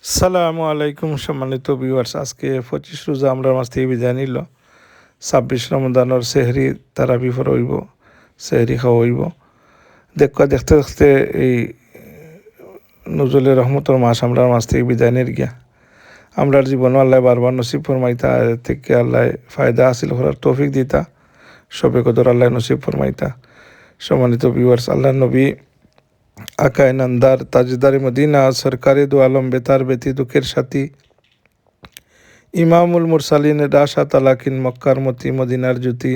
সালামু আলাইকুম সম্মানিত ভিউয়ার্স। আজকে 25 রোজা আমরা মাছ থেকে বিদায় নিল। 26 রমজানের সেহরি তারা বিফর হইব, সেহরি খাওয়া হইব। দেখতে দেখতে এই নজরুলের রহমতের মাস আমরা মাছ থেকে বিদায় নিয়ে গিয়া আমরার জীবনও আল্লাহ বারবার নসিব ফরমাইতা, এর থেকে আল্লাহ ফায়দা হাসিল করার তৌফিক দিতা, সবে কদর আল্লাহ নসিব ফরমাইতা। সম্মানিত ভিউয়ার্স, আল্লাহ নবী আকায় নান্দার তাজদারি মদিনা সরকারি দু আলম বেতার বেতি দুঃখের সাথী ইমামুল মুরসালিনের রাশা তালাকিন মক্কার মতি মদিনার জ্যোতি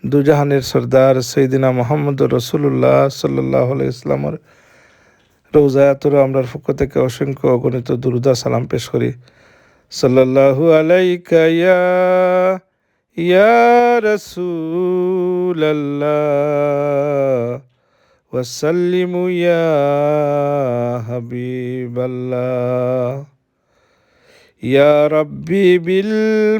দুজাহানের সর্দার সৈদিনা মোহাম্মদ রসুল্লাহ সাল্লাহ ইসলামর রৌজায়াতুর আমরার পক্ষ থেকে অসংখ্য অগণিত দুরুদা সালাম পেশ করি। সাল্লাল্লাহু আলাইকা ইয়া রাসূলাল্লাহ ওয়াসাল্লিমু ইয়া হাবিবাল্লাহ। ইয়া রাব্বি বিল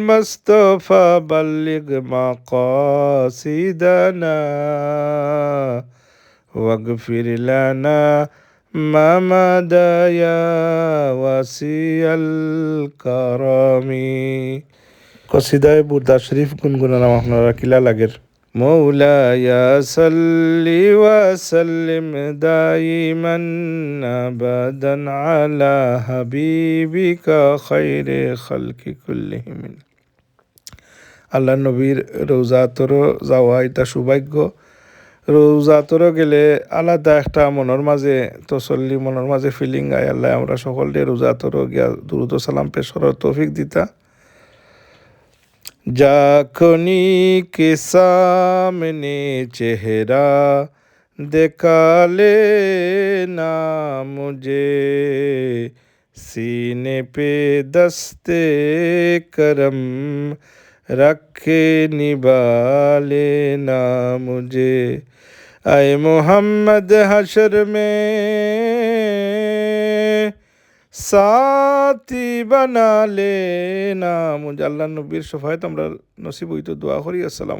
মুস্তাফা বাল্লিগ মাকাসিদানা ওয়াগফির লানা মা মাদা ইয়া ওয়াসিয়াল কারামি। কসিদায়ে বুরদা শরীফ গুনগুনালাম আপনারা কিলা লাগের। মৌলায়া সাল্লি ওয়া সাল্লিম দাইমান আবাদান আলা হাবিবিকা খায়রে খালকি কুল্লিহিম। আল্লাহ নবীর রোজাতরও যাওয়া এটা সৌভাগ্য। রোজাতরও গেলে আলাদা একটা মনের মাঝে তসল্লি, মনের মাঝে ফিলিং আয়। আল্লাহ আমরা সকলে রোজাতরও গিয়া দুরুদ সালাম পেশ করার তৌফিক দিতা। जाखनी के सामने चेहरा देखा लेना मुझे, सीने पे दस्ते करम रखे निभा लेना मुझे। आए मोहम्मद हशर में সাথী বানালে না মুঝে। আল্লাহ নবীর শফায়াত আমরা নসিব হইতো দোয়া করি। আসসালাম।